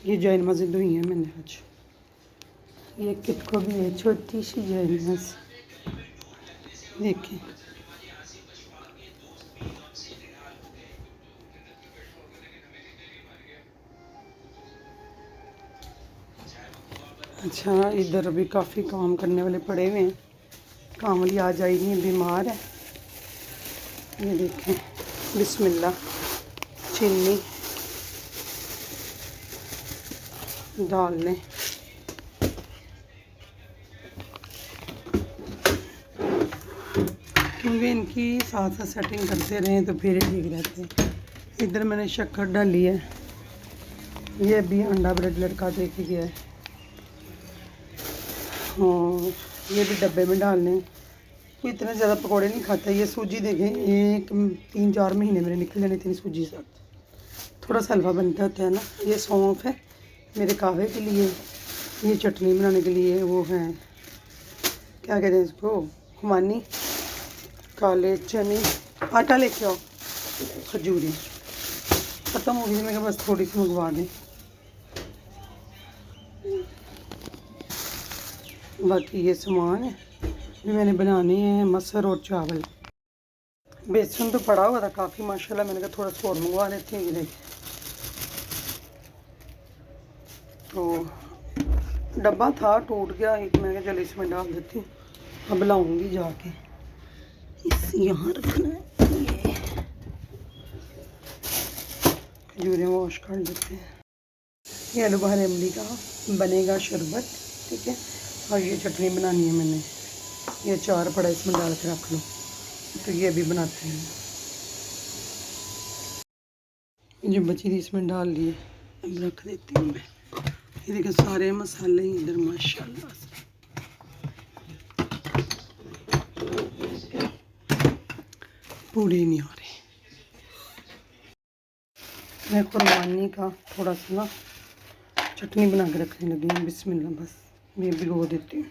ये जैन मस्जिद हुई है मैंने आज। ये कित को भी है, छोटी सी जैन मस्जिद देखिए। अच्छा, इधर भी काफ़ी काम करने वाले पड़े हुए हैं। काम वाली आज आई नहीं, बीमार है। ये देखें, बिस्मिल्लाह, चीनी डाल लें। क्योंकि इनकी साथ साथ सेटिंग करते रहें तो फिर ठीक रहते हैं। इधर मैंने शक्कर डाली है। ये अभी अंडा ब्रेड लड़का दे के गया है। और ये भी डब्बे में डाल लें। कोई इतने ज़्यादा पकौड़े नहीं खाता। ये सूजी देखें, एक 3-4 महीने मेरे निकल जाने इतनी सूजी साथ। थोड़ा सा हलवा बनता होता है ना। ये सौंफ है मेरे कहवे के लिए। ये चटनी बनाने के लिए वो है, क्या कहते हैं इसको, खुमानी। काले चने, आटा लेके आओ। खजूरें ख़त्म हो गई, मैं कहा बस थोड़ी सी मंगवा दें। बाकी ये सामान है जो मैंने बनाने हैं, मसर और चावल। बेसन तो पड़ा हुआ था काफ़ी माशाल्लाह, मैंने कहा थोड़ा सा और मंगवा लेते हैं। ये देखिए, तो डब्बा था टूट गया, एक मैंने कहा चलो इसमें डाल देती हूँ। अब लाऊंगी जाके, इस यहाँ रखना है। ये खजूरें वॉश कर देते हैं। ये आलू बहार इमली का बनेगा शरबत, ठीक है। और ये चटनी बनानी है मैंने, ये अचार पड़ा इसमें डाल के रख लो, तो ये भी बनाते हैं। जो बची थी इसमें डाल लिए, अब रख देती हूँ मैं। ये देखिए सारे मसाले इधर माशाल्लाह से। पूरी नहीं आ रही। मैं कुर्बानी का थोड़ा सा ना चटनी बना के रखने लगी हूँ। बिस्मिल्लाह, बस ये भिगो देती हूँ।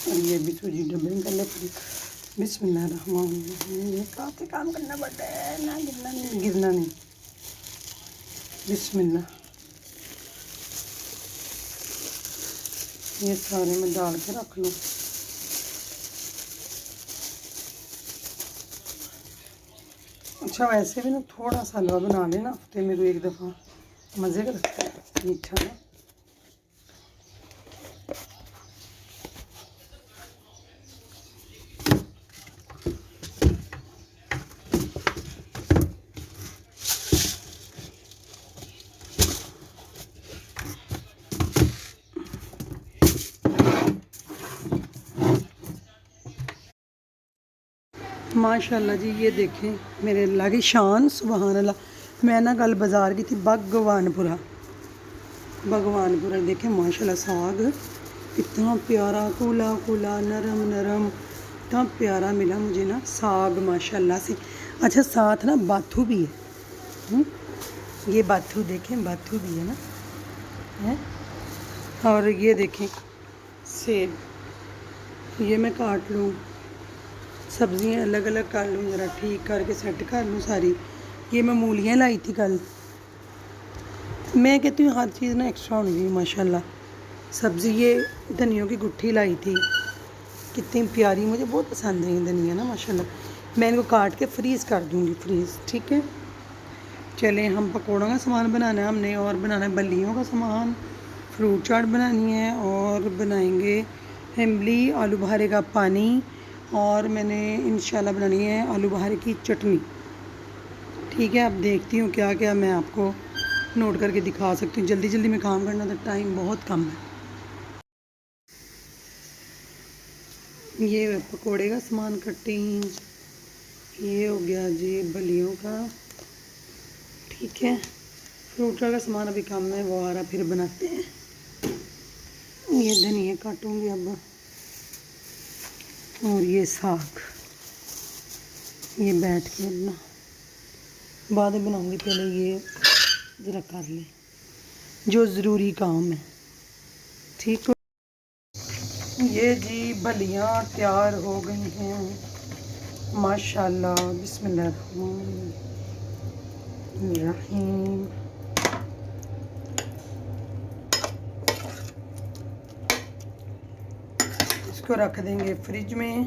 और ये भी सूजी डब्बे में कर लेती हूँ। बिस्मिल्लाह रहमान रहीम। ये काफ़ी काम करना पड़ता है ना, गिरना नहीं। बिस्मिल्लाह, ये सारे में डाल के रख लूँ। अच्छा, वैसे भी ना थोड़ा सा हलवा बना लेना हफ्ते में तो एक दफ़ा, मज़े का लगता है मीठा ना। माशाल्लाह जी, ये देखें मेरे अल्लाह की शान, सुबहान अल्लाह। मैं ना कल बाज़ार की थी भगवानपुरा, देखें माशाल्लाह साग इतना प्यारा, कूला कूला, नरम नरम, इतना प्यारा मिला मुझे ना साग माशाल्लाह से। अच्छा, साथ ना बाथू भी है। ये बाथू देखें, बाथू भी है ना, है। और ये देखें सेब, ये मैं काट लूँ, सब्ज़ियाँ अलग अलग कर लूँ, ज़रा ठीक करके सेट कर लूँ सारी। ये मैं मूलियाँ लाई थी कल। मैं कहती हूँ हर चीज़ ना एक्स्ट्रा होनी चाहिए माशाल्लाह। सब्ज़ी ये धनियों की गुट्ठी लाई थी, कितनी प्यारी, मुझे बहुत पसंद है ये धनिया ना माशाल्लाह। मैं इनको काट के फ्रीज़ कर दूँगी, फ्रीज़, ठीक है। चलें, हम पकौड़ों का सामान बनाना है हमने, और बनाना है बल्लियों का सामान, फ्रूट चाट बनानी है, और बनाएंगे इमली, आलू बहारे का पानी, और मैंने इंशाल्लाह बनानी है आलू बहारे की चटनी, ठीक है। अब देखती हूँ क्या क्या मैं आपको नोट करके दिखा सकती हूँ। जल्दी जल्दी में काम करना था, टाइम बहुत कम है। ये पकोड़े का सामान कटिंग, ये हो गया जी बलियों का, ठीक है। फ्रूट का सामान अभी कम है, वो आ रहा फिर बनाते हैं। ये धनिया काटूंगी अब, और ये साग, ये बैठ के अपना बाद में बनाऊंगी, पहले ये ज़रा कर लें जो ज़रूरी काम है, ठीक हो। ये जी बलियाँ तैयार हो गई हैं माशाल्लाह। बिस्मिल्लाह रहमान रहीम। इसको रख देंगे फ्रिज में।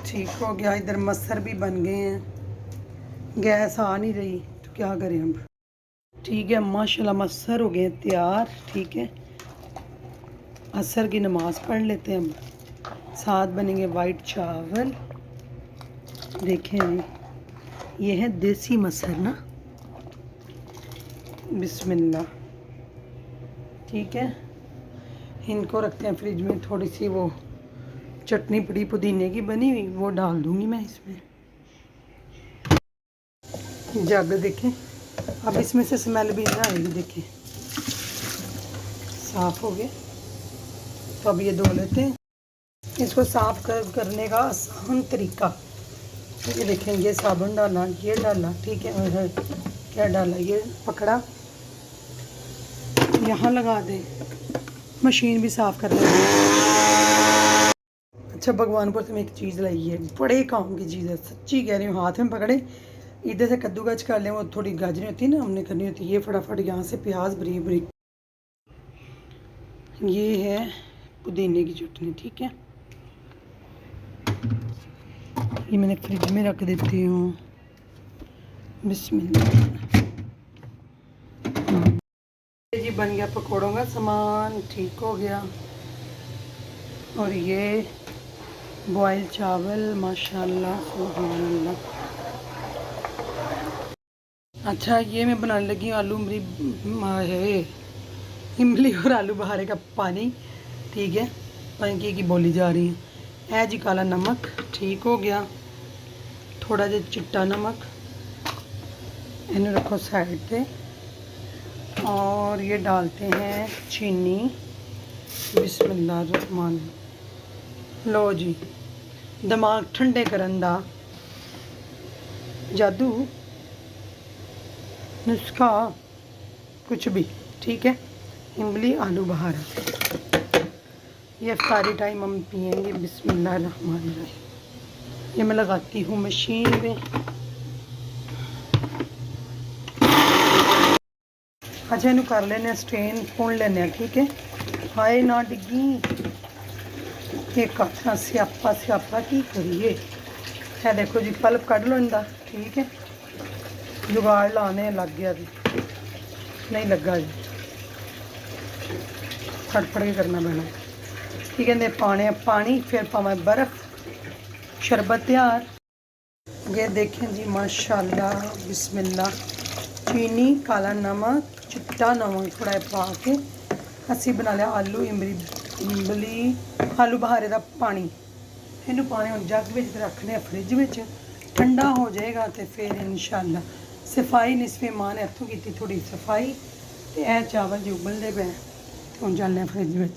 ठीक हो गया। इधर मसर भी बन गए हैं, गैस आ नहीं रही तो क्या करें अब। ठीक है, माशाल्लाह मसर हो गए तैयार। ठीक है, असर की नमाज़ पढ़ लेते हैं अब। साथ बनेंगे वाइट चावल। देखें जी, ये है देसी मसर ना। बिस्मिल्लाह। ठीक है, इनको रखते हैं फ्रिज में। थोड़ी सी वो चटनी पड़ी पुदीने की बनी हुई, वो डाल दूंगी मैं इसमें। जग देखें, अब इसमें से स्मेल भी ना आएगी। देखें साफ़ हो गए। तो अब ये धो लेते हैं। इसको साफ़ करने का आसान तरीका, ये देखें, ये साबुन डाला, ये डाला। ठीक है, और क्या डाला, ये पकड़ा, यहाँ लगा दे, मशीन भी साफ़ कर लेंगे। अच्छा, भगवानपुर से मैं एक चीज़ लाई है, बड़े काम की चीज़ है, सच्ची कह रही हूँ। हाथ में पकड़े, इधर से कद्दूकस कर लें, वो थोड़ी गाजरें होती है ना, हमने करनी होती है। ये फटाफट यहाँ से प्याज बरीक बरीक। ये है पुदीने की चटनी। ठीक है, ये मैंने फ्रिज में रख देती हूँ। बिस्मिल्लाह जी, बन गया पकौड़ों का सामान। ठीक हो गया। और ये बॉयल चावल, माशाल्लाह सुभान अल्लाह। अच्छा, ये मैं बनाने लगी हूँ आलू इमली और आलू बहारे का पानी। ठीक है, पंकी की बोली जा रही है। जी काला नमक। ठीक हो गया। थोड़ा जा चिट्टा नमक, इन्हें रखो साइड पे। और ये डालते हैं चीनी। बिस्मिल्लाह रहमान। लो जी, दिमाग ठंडे करन दा जादू नुस्खा कुछ भी। ठीक है, इमली आलू बहारा, ये इफ्तारी टाइम हम पियेंगे। बिस्मिल्लाह रहमान रहीम। ये मैं लगाती हूँ मशीन में। अच्छा, इन्हू कर लेने स्ट्रेन, भुन लेने। ठीक है, हाय ना डिग्गी, एक अच्छा स्यापा स्यापा की करिए। है देखो जी, पल्प कढ़ लो इनका। ठीक है, जुगाड़ लाने लग गया जी, नहीं लगा जी, फटफट के करना पैना। ठीक है, पाने पानी, फिर पावे बर्फ़, शरबत तैयार। ये देखें जी, माशाल्लाह बिस्मिल्लाह। चीनी, काला नमक, चिट्टा नमक थोड़ा पा के असी बना लिया आलू इमली आलू बहारे का पानी। इनू पाने हम जग में रखने फ्रिज में, ठंडा हो जाएगा तो फिर इंशाल्लाह। सफाई निसफे मां ने हथों की थोड़ी सफाई। तो यह चावल जो उबलते पे हम चलने फ्रिज में।